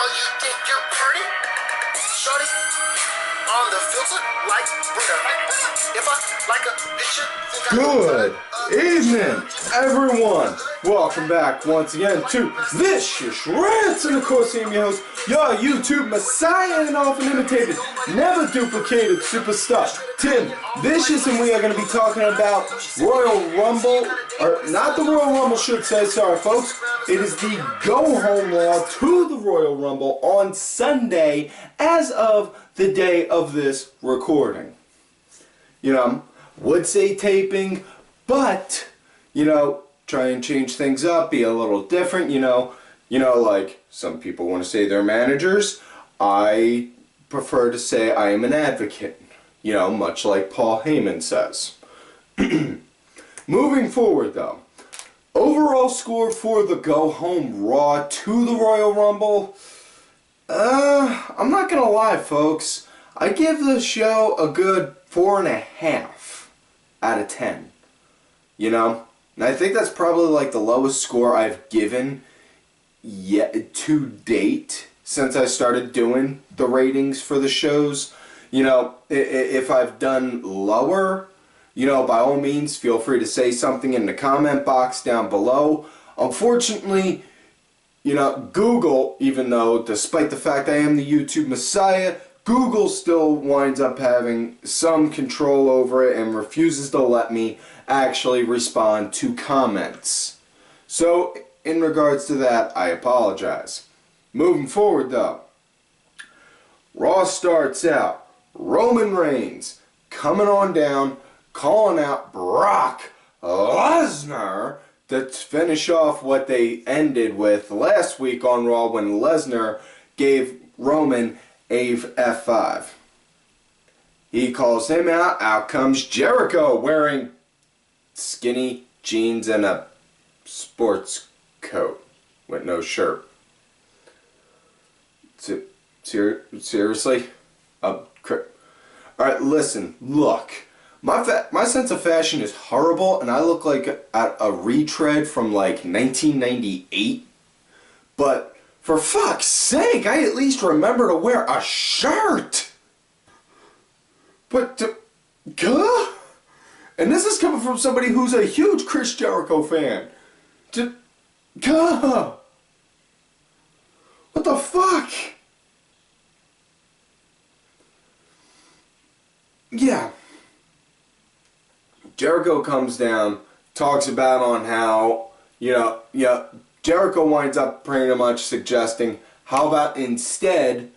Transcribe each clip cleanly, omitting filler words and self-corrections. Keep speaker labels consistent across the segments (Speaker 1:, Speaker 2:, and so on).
Speaker 1: Oh, you think you're pretty? Shorty, on the filter, like, if I like a picture,
Speaker 2: Good evening, everyone. Welcome back once again to Vicious Rants, and of course, I'm your host, your YouTube messiah and often imitated, never duplicated superstar, Tim Vicious, and we are going to be talking about Royal Rumble, or not the Royal Rumble, should say, sorry folks. It is the Go Home Raw to the Royal Rumble on Sunday as of the day of this recording. You know, would say taping, but, you know, try and change things up, be a little different, you know, like some people want to say they're managers. I prefer to say I am an advocate, you know, much like Paul Heyman says. Moving forward, though, overall score for the Go Home Raw to the Royal Rumble, I'm not gonna lie, folks. I give the show a good 4.5 out of 10. You know? And I think that's probably like the lowest score I've given yet to date since I started doing the ratings for the shows. You know, if I've done lower, you know, by all means, feel free to say something in the comment box down below. Unfortunately, you know, Google, even though, despite the fact I am the YouTube messiah, Google still winds up having some control over it and refuses to let me actually respond to comments. So, in regards to that, I apologize. Moving forward, though, Raw starts out, Roman Reigns coming on down, calling out Brock Lesnar to finish off what they ended with last week on Raw when Lesnar gave Roman a F5. He calls him out. Out comes Jericho wearing skinny jeans and a sports coat with no shirt. Seriously? Alright, listen, look. My sense of fashion is horrible, and I look like a retread from like 1998. But for fuck's sake, I at least remember to wear a shirt. But and this is coming from somebody who's a huge Chris Jericho fan. What the fuck? Yeah. Jericho comes down, talks about on how, Jericho winds up pretty much suggesting, how about instead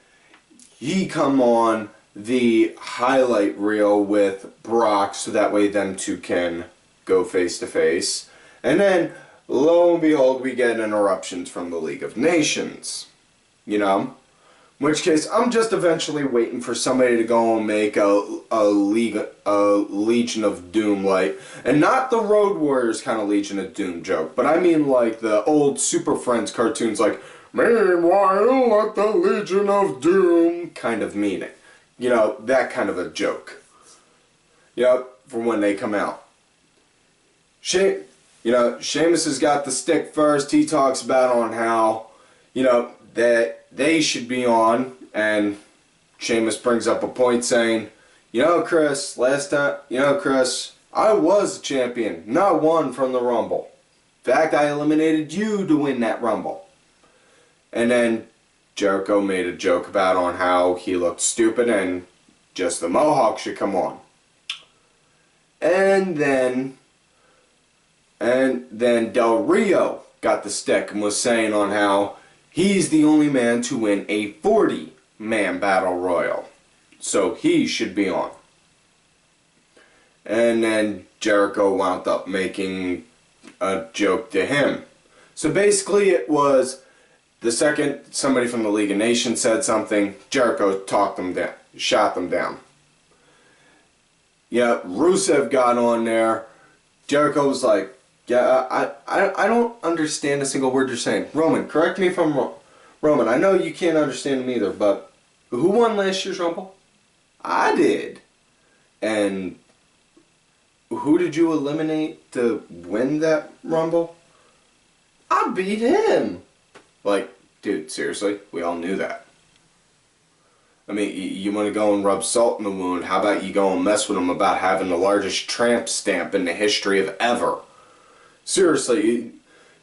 Speaker 2: he come on the highlight reel with Brock so that way them two can go face to face. And then, lo and behold, we get interruptions from the League of Nations. You know? In which case, I'm just eventually waiting for somebody to go and make a Legion of Doom like, and not the Road Warriors kind of Legion of Doom joke, but I mean like the old Super Friends cartoons like, meanwhile at the Legion of Doom kind of meaning. You know, that kind of a joke. Yep, for when they come out. Sheamus has got the stick first. He talks about on how, that they should be on, and Sheamus brings up a point saying, Chris, Chris, I was a champion, not one from the Rumble. In fact, I eliminated you to win that Rumble. And then Jericho made a joke about on how he looked stupid and just the Mohawk should come on. And then Del Rio got the stick and was saying on how he's the only man to win a 40-man battle royal. So he should be on. And then Jericho wound up making a joke to him. So basically it was the second somebody from the League of Nations said something, Jericho talked them down, shot them down. Yeah, Rusev got on there. Jericho was like, yeah, I don't understand a single word you're saying. Roman, correct me if I'm wrong. Roman, I know you can't understand me either, but who won last year's Rumble? I did. And who did you eliminate to win that Rumble? I beat him. Like, Dude, seriously, we all knew that. I mean, you want to go and rub salt in the wound, how about you go and mess with him about having the largest tramp stamp in the history of ever? Seriously,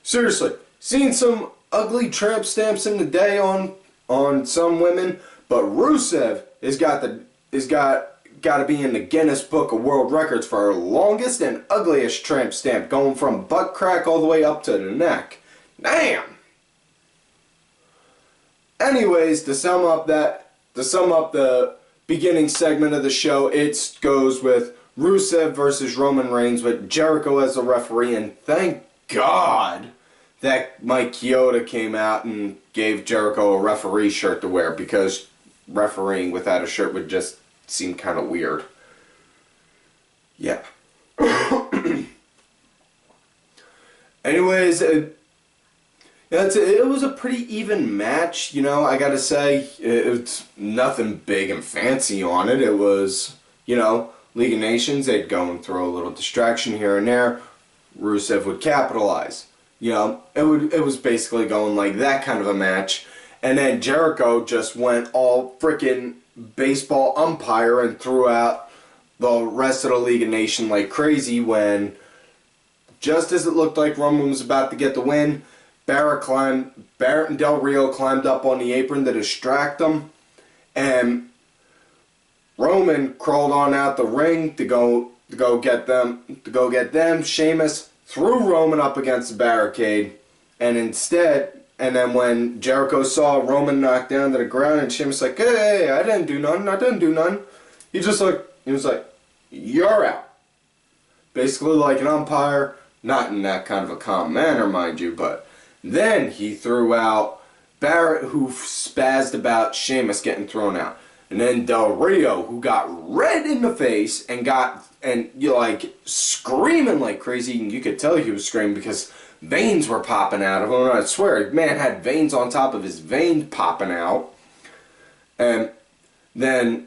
Speaker 2: seen some ugly tramp stamps in the day on some women, but Rusev got to be in the Guinness Book of World Records for our longest and ugliest tramp stamp, going from butt crack all the way up to the neck. Damn! Anyways, to sum up the beginning segment of the show, it goes with Rusev versus Roman Reigns with Jericho as the referee, and thank God that Mike Chioda came out and gave Jericho a referee shirt to wear, because refereeing without a shirt would just seem kind of weird. Yeah. Anyways, it was a pretty even match, you know, I gotta say. It's nothing big and fancy on it. It was, you know, League of Nations, they'd go and throw a little distraction here and there. Rusev would capitalize. You know, it was basically going like that kind of a match. And then Jericho just went all frickin' baseball umpire and threw out the rest of the League of Nations like crazy when, just as it looked like Roman was about to get the win, Barrett and Del Rio climbed up on the apron to distract them, and Roman crawled on out the ring to go get them. Sheamus threw Roman up against the barricade, and then when Jericho saw Roman knocked down to the ground, and Sheamus like, hey, I didn't do nothing. He was like, you're out. Basically like an umpire, not in that kind of a calm manner, mind you, but then he threw out Barrett, who spazzed about Sheamus getting thrown out. And then Del Rio, who got red in the face and you like screaming like crazy, and you could tell he was screaming because veins were popping out of him. I swear, the man had veins on top of his veins popping out. And then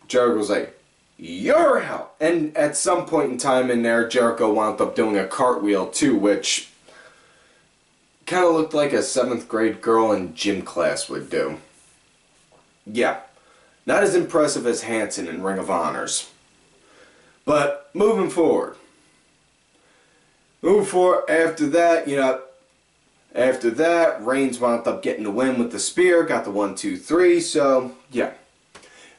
Speaker 2: Jericho was like, you're out. And at some point in time in there, Jericho wound up doing a cartwheel too, which kind of looked like a 7th grade girl in gym class would do. Yeah. Not as impressive as Hanson in Ring of Honors. But moving forward, after that, Reigns wound up getting the win with the spear, got the 1, 2, 3, so yeah.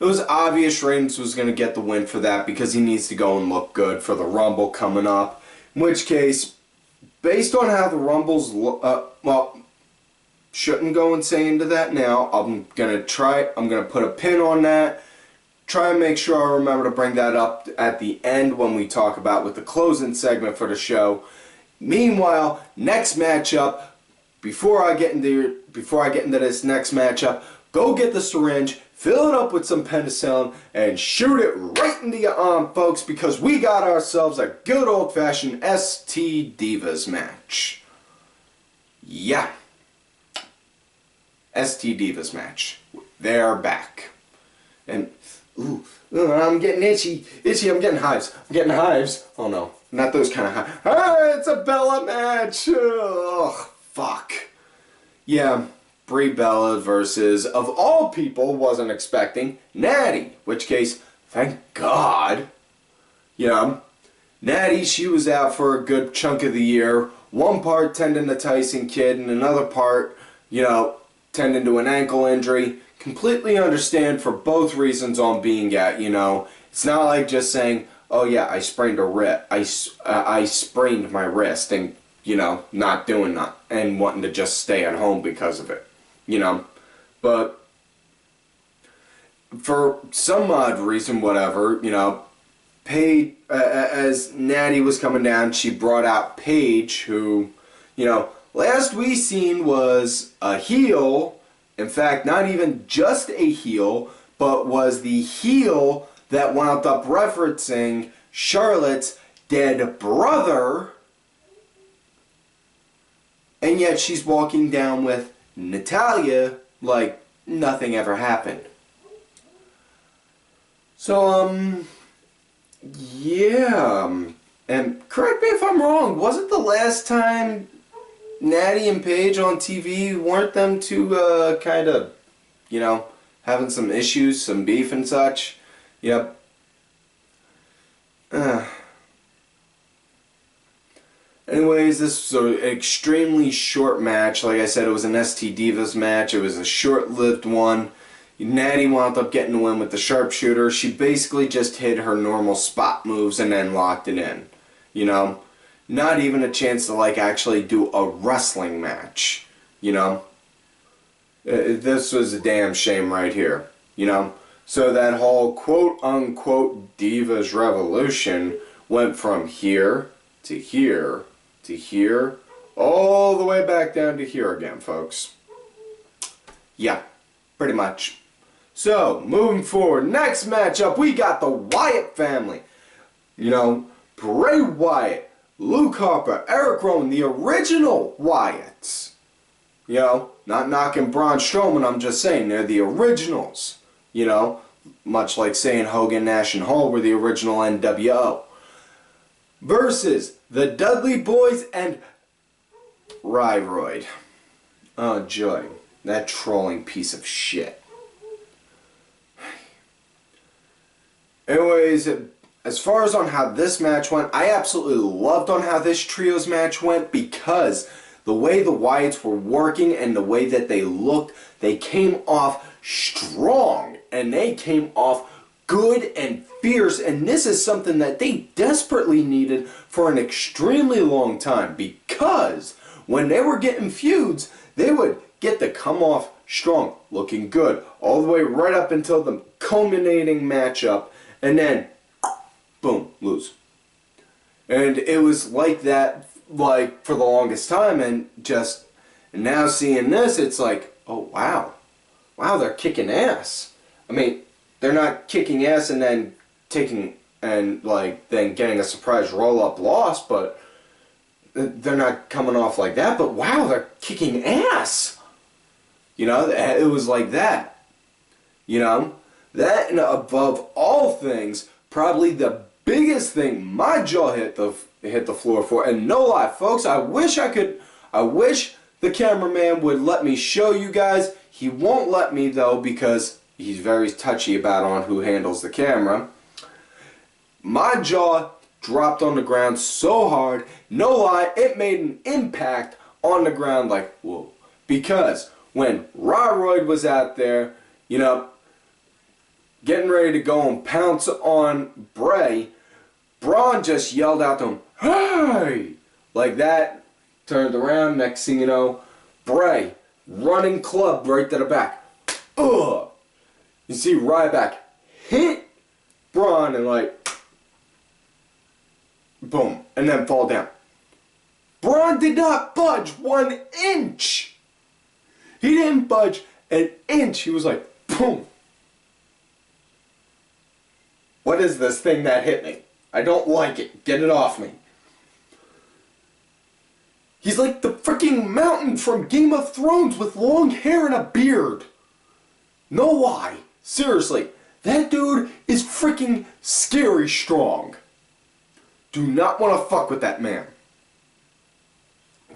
Speaker 2: It was obvious Reigns was going to get the win for that because he needs to go and look good for the Rumble coming up. In which case, based on how the Rumbles shouldn't go and say into that now. I'm going to put a pin on that. Try and make sure I remember to bring that up at the end when we talk about with the closing segment for the show. Meanwhile, next matchup, before I get into this next matchup, go get the syringe, fill it up with some penicillin, and shoot it right into your arm, folks, because we got ourselves a good old-fashioned ST Divas match. Yeah. ST Divas match. They're back. And, ooh, I'm getting itchy. I'm getting hives. Oh no, not those kind of hives. Ah, it's a Bella match. Ugh, fuck. Yeah, Brie Bella versus, of all people, wasn't expecting, Natty. Which case, thank God. Yeah, Natty, she was out for a good chunk of the year. One part tending to Tyson Kidd, and another part, tending to an ankle injury. Completely understand for both reasons on being out, It's not like just saying, oh yeah, I sprained I sprained my wrist and, not doing that and wanting to just stay at home because of it, But for some odd reason, whatever, Paige, as Natty was coming down, she brought out Paige, who, last we seen was a heel. In fact, not even just a heel, but was the heel that wound up referencing Charlotte's dead brother. And yet she's walking down with Natalya like nothing ever happened. So, yeah. And correct me if I'm wrong, wasn't the last time Natty and Paige on TV, weren't them two kind of, you know, having some issues, some beef and such? Yep. Anyways, this was an extremely short match. Like I said, it was an ST Divas match. It was a short-lived one. Natty wound up getting the win with the sharpshooter. She basically just hit her normal spot moves and then locked it in. You know? Not even a chance to, like, actually do a wrestling match. You know? This was a damn shame right here. You know? So that whole quote-unquote Divas Revolution went from here to here to here, all the way back down to here again, folks. Yeah, pretty much. So, moving forward, next matchup, we got the Wyatt family. You know, Bray Wyatt, Luke Harper, Eric Rowan, the original Wyatts. You know, not knocking Braun Strowman, I'm just saying, they're the originals. You know, much like saying Hogan, Nash, and Hall were the original NWO. Versus the Dudley Boyz and Ryback. Oh, joy. That trolling piece of shit. Anyways, as far as on how this match went, I absolutely loved on how this trios match went because the way the Wyatts were working and the way that they looked, they came off strong and they came off good and fierce, and this is something that they desperately needed for an extremely long time because when they were getting feuds, they would get to come off strong, looking good, all the way right up until the culminating matchup, and then, boom, lose. And it was like that, like, for the longest time, and now seeing this, it's like, oh, wow. Wow, they're kicking ass. I mean, they're not kicking ass and then taking, and, like, then getting a surprise roll-up loss, but they're not coming off like that, but wow, they're kicking ass. You know, it was like that. You know? That, and above all things, probably the biggest thing my jaw hit the floor for, and no lie, folks, I wish the cameraman would let me show you guys. He won't let me, though, because he's very touchy about on who handles the camera. My jaw dropped on the ground so hard, no lie, it made an impact on the ground like, whoa. Because when Ryback was out there, you know, getting ready to go and pounce on Bray, Braun just yelled out to him, "Hey!" Like that, turned around, next thing you know, Bray, running club right to the back. Ugh! You see Ryback hit Braun and like, boom, and then fall down. Braun did not budge 1 inch. He didn't budge an inch. He was like, boom. What is this thing that hit me? I don't like it. Get it off me. He's like the freaking mountain from Game of Thrones with long hair and a beard. No lie. Seriously. That dude is freaking scary strong. Do not want to fuck with that man.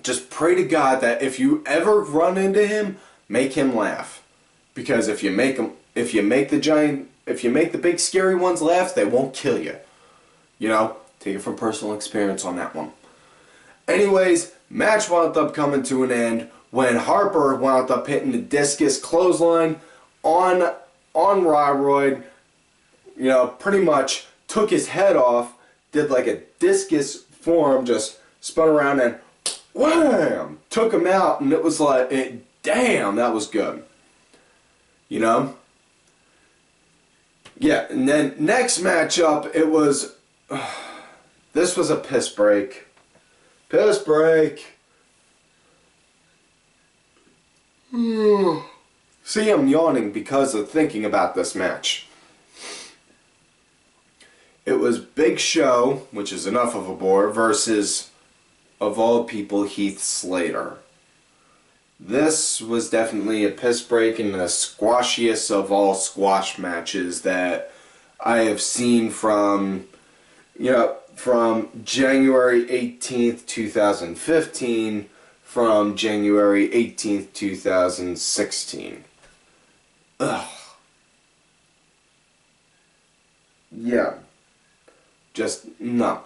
Speaker 2: Just pray to God that if you ever run into him, make him laugh. Because if you make the big scary ones laugh, they won't kill you. You know, take it from personal experience on that one. Anyways, match wound up coming to an end when Harper wound up hitting the discus clothesline on Ryback. You know, pretty much took his head off, did like a discus form, just spun around and wham! Took him out, and it was like, damn, that was good. You know? Yeah, and then next matchup, it was, this was a piss break. Piss break. See, I'm yawning because of thinking about this match. It was Big Show, which is enough of a bore, versus, of all people, Heath Slater. This was definitely a piss break and the squashiest of all squash matches that I have seen from, you know, from January 18th, 2015 from January 18th, 2016. Ugh. Yeah. Just, no.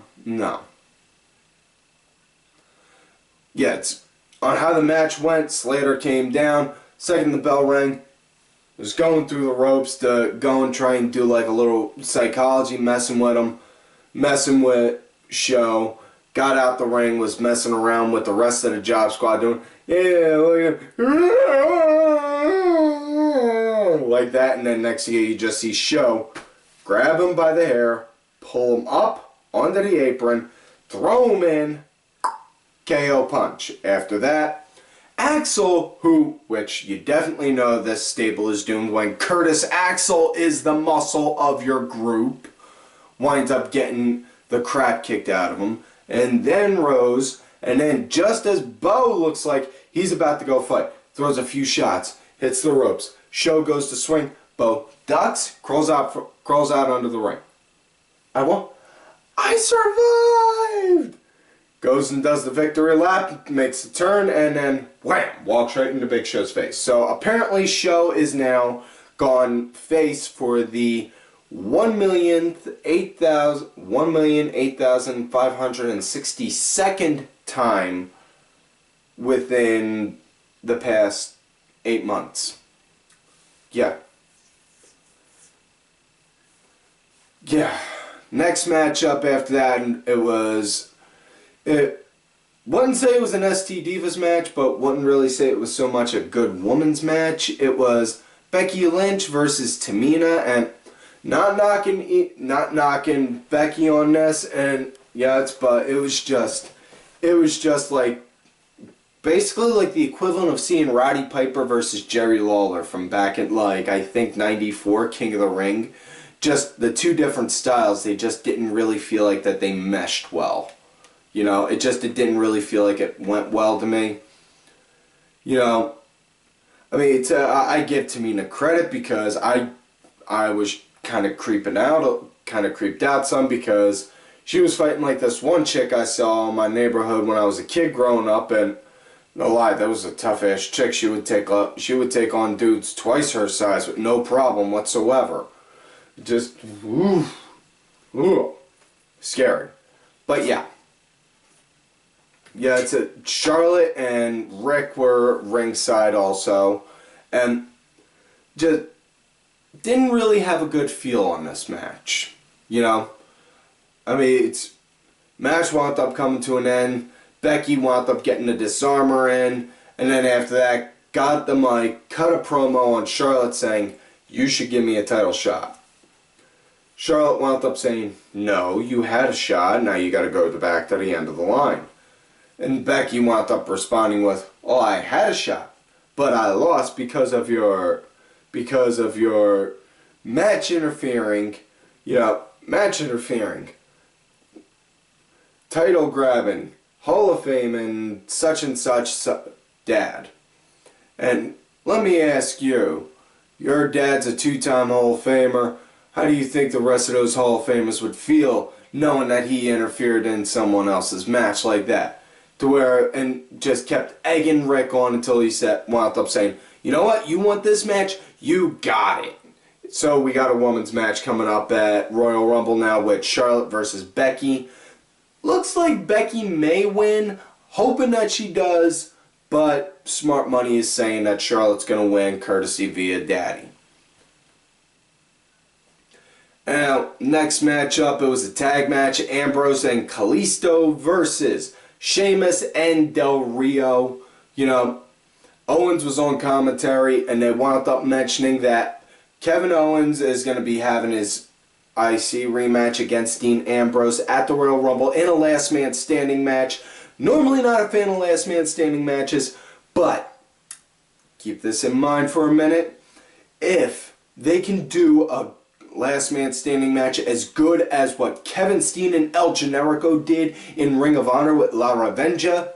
Speaker 2: Yeah, it's on how the match went. Slater came down, second the bell rang, was going through the ropes to go and try and do like a little psychology, messing with him, messing with Show. Got out the ring, was messing around with the rest of the Job Squad, doing, yeah, like that, and then next thing you just see Show grab him by the hair, pull him up onto the apron, throw him in, KO punch. After that, Axel, which you definitely know this stable is doomed when Curtis Axel is the muscle of your group, winds up getting the crap kicked out of him, and then Rose, and then just as Bo looks like he's about to go fight, throws a few shots, hits the ropes, Show goes to swing, Bo ducks, crawls out under the ring. I survived! Goes and does the victory lap, makes the turn, and then wham! Walks right into Big Show's face. So apparently Show is now gone face for the 1,008,562nd time within the past 8 months. Yeah. Next matchup after that, it wouldn't say it was an ST Divas match, but wouldn't really say it was so much a good woman's match. It was Becky Lynch versus Tamina, and not knocking Becky on this, and yeah, but it was just like basically like the equivalent of seeing Roddy Piper versus Jerry Lawler from back in like I think '94 King of the Ring. Just the two different styles, they just didn't really feel like that they meshed well. You know, it didn't really feel like it went well to me. You know, I mean, I give Tamina credit because I was kind of creeped out some take she was fighting like this one chick I saw in my neighborhood when I was a kid growing up, and no lie, that was a tough ass chick. She would take on dudes twice her size with no problem whatsoever. Just scary. But yeah, it's Charlotte and Rick were ringside also, and just didn't really have a good feel on this match. You know, I mean, match wound up coming to an end. Becky wound up getting the disarmer in, and then after that, got the mic, cut a promo on Charlotte saying, "You should give me a title shot." Charlotte wound up saying, "No, you had a shot, now you gotta go back to the end of the line." And Becky wound up responding with, "Oh, I had a shot, but I lost because of your match interfering, title grabbing, Hall of Fame and such dad. And let me ask you, your dad's a 2-time Hall of Famer. How do you think the rest of those Hall of Famers would feel knowing that he interfered in someone else's match like that?" And just kept egging Rick on until he wound up saying, "You know what? You want this match? You got it." So we got a women's match coming up at Royal Rumble now with Charlotte versus Becky. Looks like Becky may win, hoping that she does, but smart money is saying that Charlotte's going to win courtesy via Daddy. Now, next matchup, it was a tag match, Ambrose and Kalisto versus Sheamus and Del Rio. You know, Owens was on commentary, and they wound up mentioning that Kevin Owens is going to be having his IC rematch against Dean Ambrose at the Royal Rumble in a last man standing match. Normally not a fan of last man standing matches, but keep this in mind for a minute. If they can do a last man standing match as good as what Kevin Steen and El Generico did in Ring of Honor with La Revenja,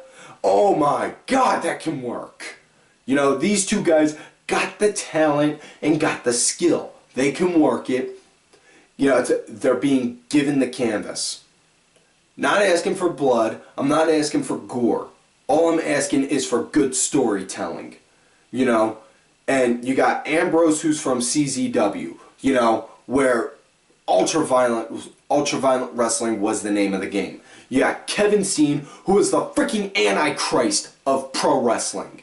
Speaker 2: oh my God, that can work. You know, these two guys got the talent and got the skill. They can work it. You know, they're being given the canvas. Not asking for blood. I'm not asking for gore. All I'm asking is for good storytelling, you know. And you got Ambrose, who's from CZW, you know, where ultra-violent wrestling was the name of the game. You got Kevin Steen, who is the freaking Antichrist of pro wrestling.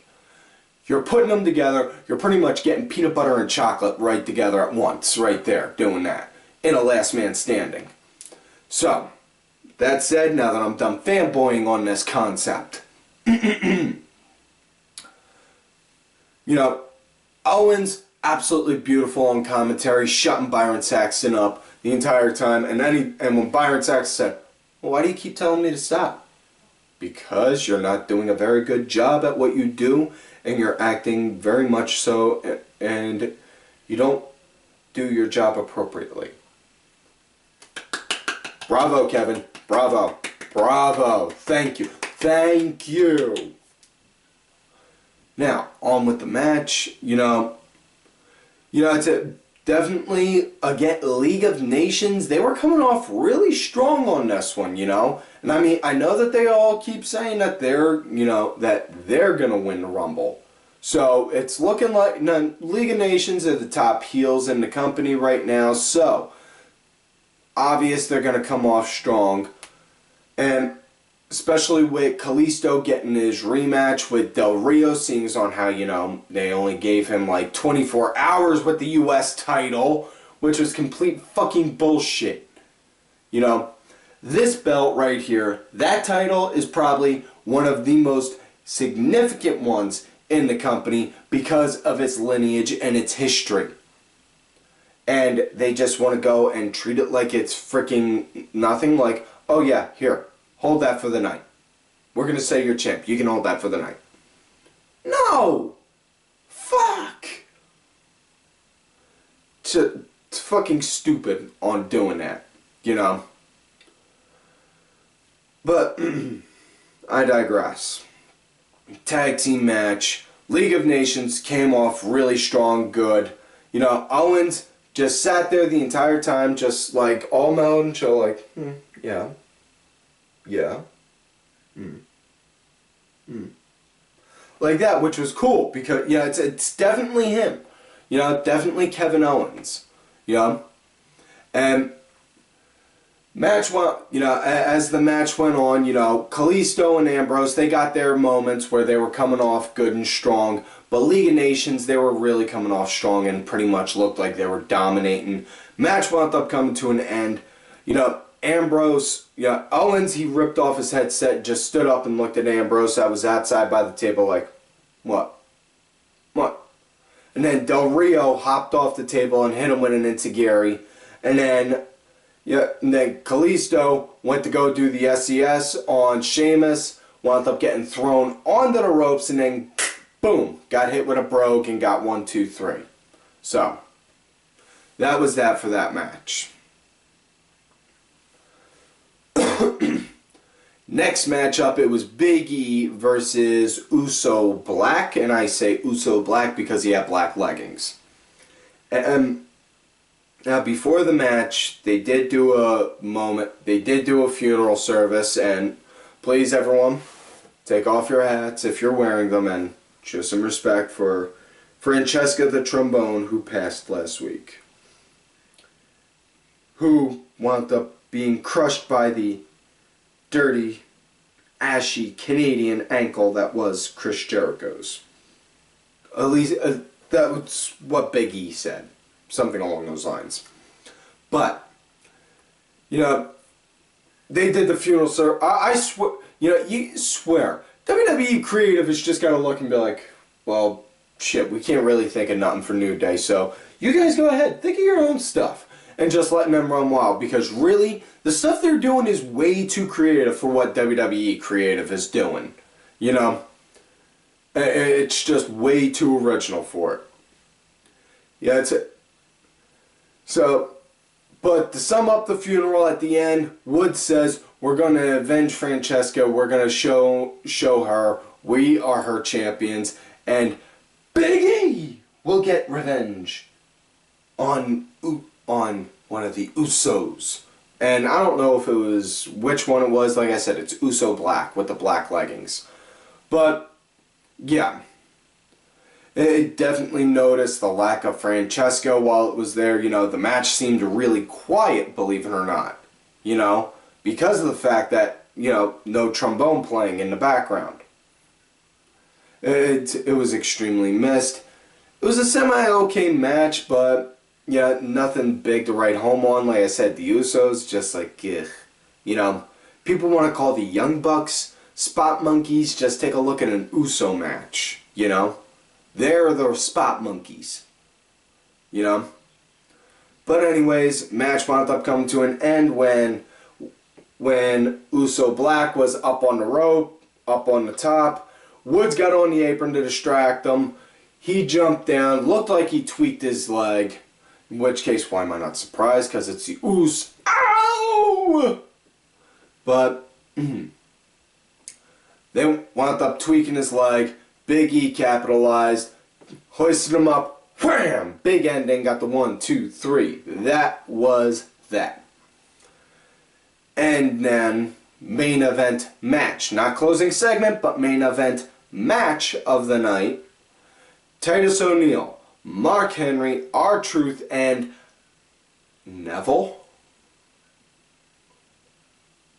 Speaker 2: You're putting them together, you're pretty much getting peanut butter and chocolate right together at once, right there, doing that, in a last man standing. So, that said, now that I'm done fanboying on this concept, you know, Owens, absolutely beautiful on commentary, shutting Byron Saxton up the entire time, and when Byron Saxton said, well, why do you keep telling me to stop? Because you're not doing a very good job at what you do, and you're acting very much so, and you don't do your job appropriately. Bravo, Kevin. Bravo. Bravo. Thank you. Thank you. Now, on with the match. You know, it's definitely, again, League of Nations, they were coming off really strong on this one, you know. And I mean, I know that they all keep saying that they're going to win the Rumble. So, it's looking like League of Nations are the top heels in the company right now. So, obvious they're going to come off strong. And especially with Kalisto getting his rematch with Del Rio, seeing as on how, you know, they only gave him like 24 hours with the US title, which was complete fucking bullshit. You know, this belt right here, that title is probably one of the most significant ones in the company because of its lineage and its history. And they just want to go and treat it like it's freaking nothing, like, oh yeah, here, hold that for the night. We're going to say you're champ. You can hold that for the night. No! Fuck! It's fucking stupid on doing that, you know? But, I digress. Tag team match. League of Nations came off really strong, good. You know, Owens just sat there the entire time, just like all mellow and chill, like, yeah. Yeah. Like that, which was cool, because, yeah, it's definitely him. You know, definitely Kevin Owens. You know? And match went, you know, as the match went on, you know, Kalisto and Ambrose, they got their moments where they were coming off good and strong. But League of Nations, they were really coming off strong and pretty much looked like they were dominating. Match wound up coming to an end. You know, Ambrose, yeah, Owens, he ripped off his headset, just stood up and looked at Ambrose that was outside by the table like, what? What? And then Del Rio hopped off the table and hit him with an enziguri. And then, yeah, and then Kalisto went to go do the SES on Sheamus, wound up getting thrown onto the ropes, and then, boom, got hit with a brogue and got 1, 2, 3. So, that was that for that match. Next matchup, it was Big E versus Uso Black, and I say Uso Black because he had black leggings. And now, before the match, they did do a funeral service, and please, everyone, take off your hats if you're wearing them, and show some respect for Francesca the Trombone, who passed last week, who wound up being crushed by the dirty, ashy Canadian ankle that was Chris Jericho's. At least, that was what Big E said. Something along those lines. But, you know, they did the funeral service. I swear, you know, you swear, WWE Creative is just going to look and be like, well, shit, we can't really think of nothing for New Day, so you guys go ahead, think of your own stuff. And just letting them run wild, because really, the stuff they're doing is way too creative for what WWE Creative is doing. You know? It's just way too original for it. Yeah, it's it. So, but to sum up the funeral at the end, Wood says, we're going to avenge Francesca, we're going to show her we are her champions, and Big E will get revenge on one of the Usos. And I don't know if it was which one it was. Like I said, it's Uso Black with the black leggings. But, yeah. It definitely noticed the lack of Francesco while it was there. You know, the match seemed really quiet, believe it or not. You know, because of the fact that, you know, no trombone playing in the background. It was extremely missed. It was a semi-okay match, but, yeah, nothing big to write home on. Like I said, the Usos, just like, ugh. You know, people want to call the Young Bucks spot monkeys. Just take a look at an Uso match, you know. They're the spot monkeys, you know. But anyways, match wound up coming to an end when Uso Black was up on the rope, up on the top. Woods got on the apron to distract him. He jumped down, looked like he tweaked his leg. In which case, why am I not surprised? Because it's the Uso. Ow! But they wound up tweaking his leg. Big E capitalized, hoisted him up, wham! Big ending, got the 1, 2, 3. That was that. And then, main event match. Not closing segment, but main event match of the night. Titus O'Neil, Mark Henry, R-Truth, and Neville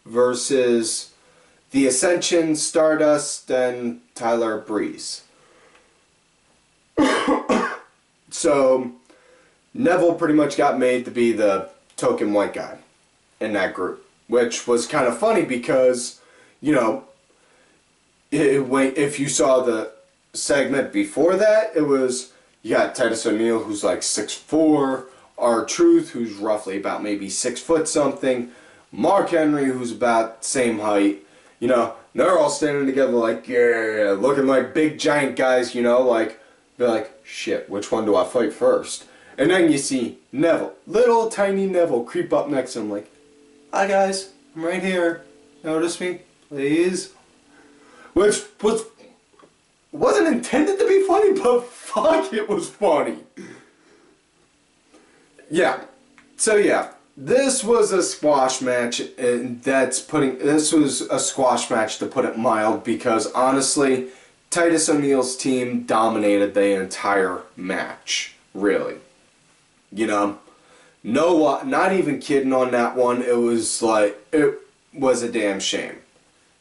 Speaker 2: versus the Ascension, Stardust, and Tyler Breeze. So, Neville pretty much got made to be the token white guy in that group. Which was kind of funny because, you know, if you saw the segment before that, it was, you got Titus O'Neil, who's like 6'4", R-Truth, who's roughly about maybe 6 foot something, Mark Henry, who's about the same height. You know, they're all standing together like, yeah, looking like big giant guys, you know, like, they're like, shit, which one do I fight first? And then you see Neville, little tiny Neville, creep up next to him like, hi guys, I'm right here, notice me, please. Which wasn't intended to be funny, but fuck, it was funny. Yeah, so yeah. This was a squash match, and this was a squash match to put it mild, because honestly, Titus O'Neil's team dominated the entire match, really. You know, no, not even kidding on that one. It was like, it was a damn shame.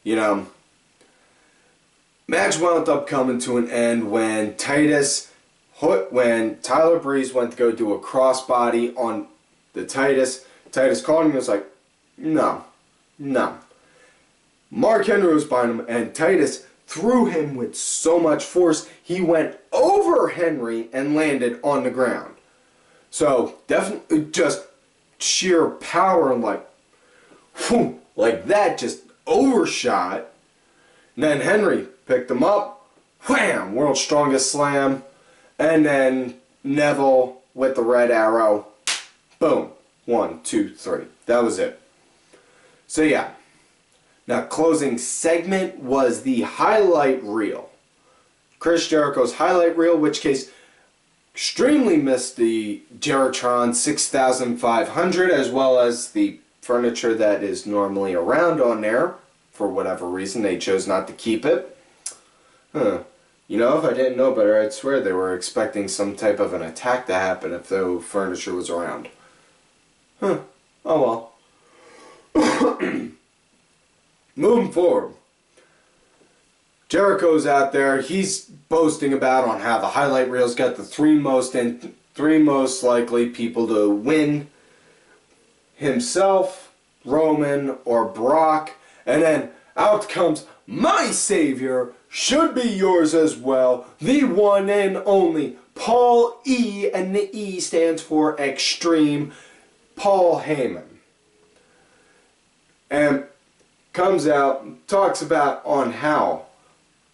Speaker 2: You know, match wound up coming to an end when Tyler Breeze went to go do a crossbody on the Titus called him and was like, no. Mark Henry was behind him, and Titus threw him with so much force, he went over Henry and landed on the ground. So, definitely just sheer power and like, whew, like that, just overshot. And then Henry picked him up, wham, world's strongest slam. And then Neville with the red arrow, boom. 1, 2, 3. That was it. So yeah. Now closing segment was the highlight reel. Chris Jericho's highlight reel, which case extremely missed the Jeritron 6500 as well as the furniture that is normally around on there. For whatever reason, they chose not to keep it. Huh. You know, if I didn't know better, I'd swear they were expecting some type of an attack to happen if the furniture was around. Huh. Oh well. Moving forward. Jericho's out there. He's boasting about on how the highlight reel's got the three most likely people to win. Himself, Roman, or Brock. And then out comes my savior, should be yours as well, the one and only Paul E, and the E stands for Extreme, Paul Heyman. And comes out and talks about on how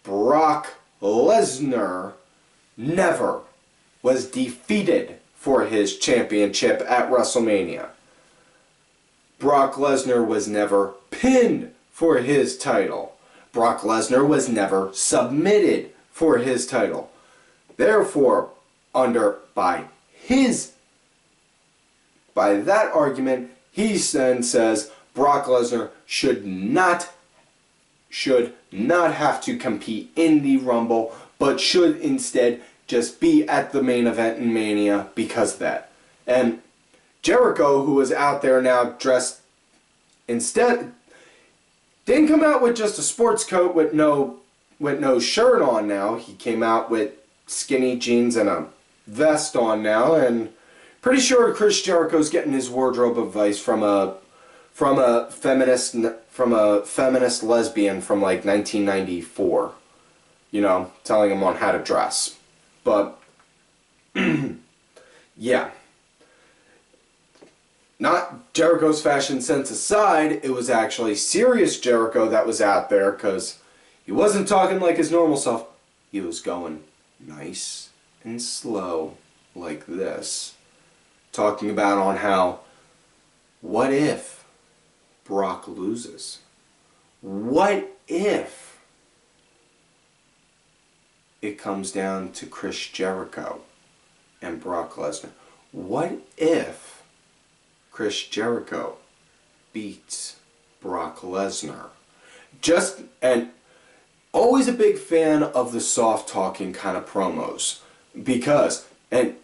Speaker 2: Brock Lesnar never was defeated for his championship at WrestleMania. Brock Lesnar was never pinned for his title. Brock Lesnar was never submitted for his title. Therefore, by that argument, he then says Brock Lesnar should should not have to compete in the Rumble, but should instead just be at the main event in Mania because of that. And Jericho, who was out there now dressed instead, didn't come out with just a sports coat with no shirt on now. He came out with skinny jeans and a vest on now, and pretty sure Chris Jericho's getting his wardrobe advice from a feminist lesbian from like 1994. You know, telling him on how to dress. But yeah. Not Jericho's fashion sense aside, it was actually serious Jericho that was out there, because he wasn't talking like his normal self. He was going nice and slow like this. Talking about on how, what if Brock loses? What if it comes down to Chris Jericho and Brock Lesnar? What if Chris Jericho beats Brock Lesnar? And always a big fan of the soft talking kind of promos, because, and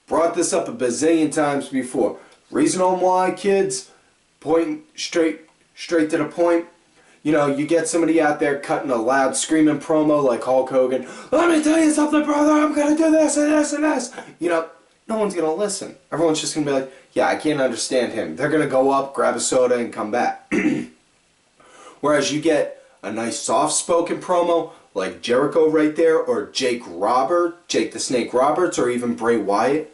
Speaker 2: brought this up a bazillion times before, reason on why, kids, point straight to the point. You know, you get somebody out there cutting a loud screaming promo like Hulk Hogan, let me tell you something, brother, I'm gonna do this and this and this. You know, no one's gonna listen. Everyone's just gonna be like, yeah, I can't understand him. They're going to go up, grab a soda, and come back. Whereas you get a nice soft-spoken promo like Jericho right there, or Jake the Snake Roberts, or even Bray Wyatt.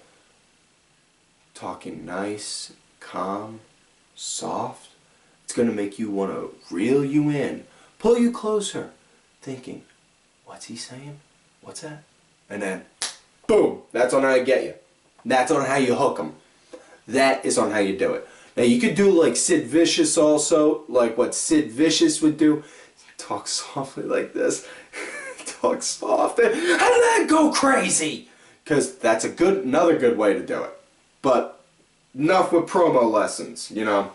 Speaker 2: Talking nice, calm, soft. It's going to make you want to reel you in, pull you closer, thinking, what's he saying? What's that? And then, boom, that's on how you get you. That's on how you hook them. That is on how you do it. Now you could do like Sid Vicious also, like what Sid Vicious would do. Talk softly like this. Talk soft and then go crazy. Because that's another good way to do it. But enough with promo lessons, you know.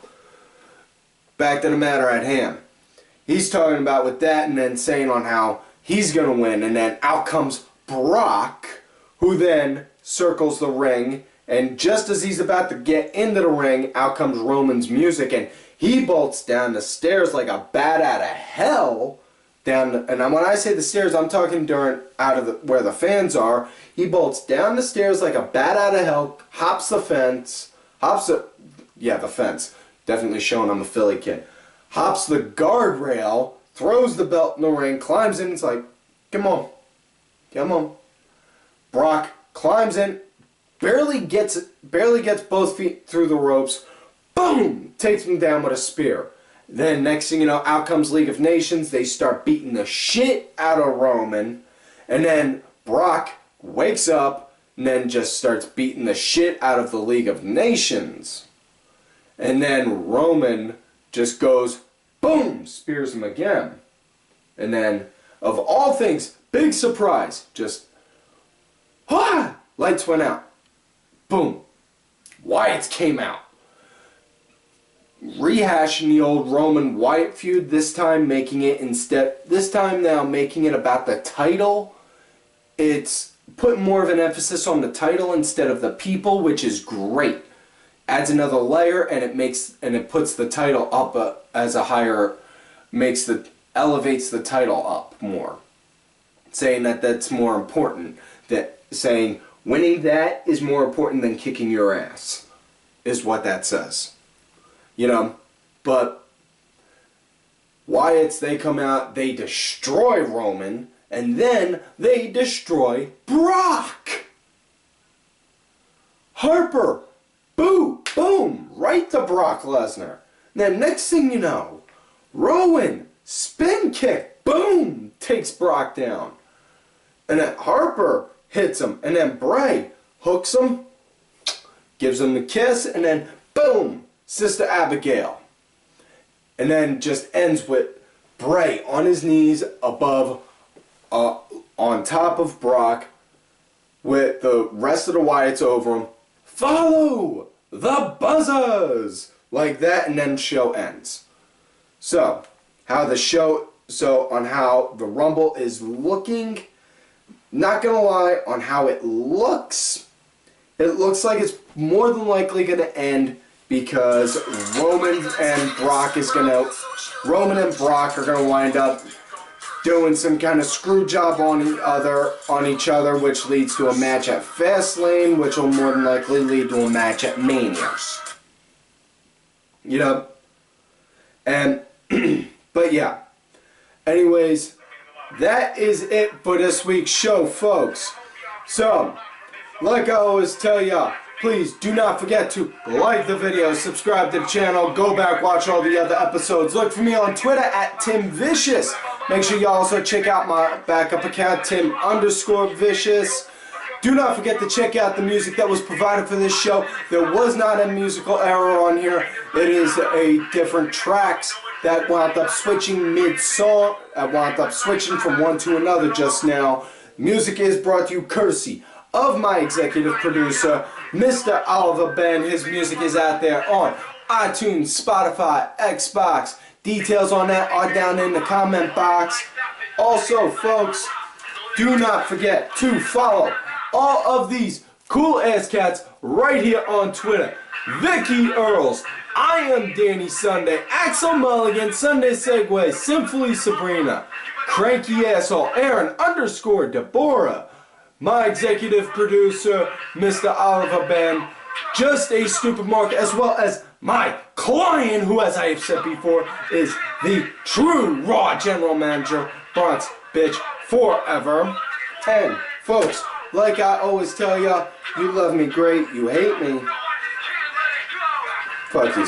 Speaker 2: Back to the matter at hand. He's talking about with that and then saying on how he's going to win. And then out comes Brock, who then circles the ring. And just as he's about to get into the ring, out comes Roman's music, and he bolts down the stairs like a bat out of hell. And when I say the stairs, I'm talking where the fans are. He bolts down the stairs like a bat out of hell, hops the fence, the fence. Definitely showing I'm a Philly kid. Hops the guardrail, throws the belt in the ring, climbs in. It's like, come on. Brock climbs in. Barely gets both feet through the ropes. Boom! Takes him down with a spear. Then next thing you know, out comes League of Nations. They start beating the shit out of Roman. And then Brock wakes up and then just starts beating the shit out of the League of Nations. And then Roman just goes, boom! Spears him again. And then, of all things, big surprise. Just, lights went out. Boom. Wyatt came out. Rehashing the old Roman Wyatt feud, this time now making it about the title. It's putting more of an emphasis on the title instead of the people, which is great. Adds another layer, and it puts the title up as a higher, elevates the title up more. Saying that's more important. Saying winning that is more important than kicking your ass, is what that says. You know, but Wyatts, they come out, they destroy Roman, and then they destroy Brock. Harper, boom, right to Brock Lesnar. Then next thing you know, Rowan, spin kick, boom, takes Brock down. And then Harper hits him, and then Bray hooks him, gives him the kiss, and then boom, Sister Abigail. And then just ends with Bray on his knees above, on top of Brock, with the rest of the Wyatts over him. Follow the buzzers! Like that, and then show ends. So, how the show so on how the Rumble is looking. Not gonna lie, on how it looks like it's more than likely gonna end because Roman and Brock are gonna wind up doing some kind of screw job on each other, which leads to a match at Fastlane, which will more than likely lead to a match at Mania. You know? And, but yeah. Anyways, that is it for this week's show, folks. So, like I always tell ya, please do not forget to like the video, subscribe to the channel, go back, watch all the other episodes. Look for me on Twitter at TimVicious. Make sure you also check out my backup account, Tim_Vicious. Do not forget to check out the music that was provided for this show. There was not a musical error on here. It is a different tracks that wound up switching mid-song. I wound up switching from one to another just now. Music is brought to you courtesy of my executive producer, Mr. Oliver Ben. His music is out there on iTunes, Spotify, Xbox. Details on that are down in the comment box. Also, folks, do not forget to follow all of these cool ass cats right here on Twitter. Vicky Earls, I am Danny Sunday, Axel Mulligan, Sunday Segway, Simply Sabrina, Cranky Asshole, Aaron_Deborah, my executive producer, Mr. Oliver Ben, Just a Stupid Mark, as well as my client, who, as I have said before, is the true Raw General Manager, Bronx Bitch Forever. And, folks, like I always tell ya, you love me great, you hate me. Fuck you.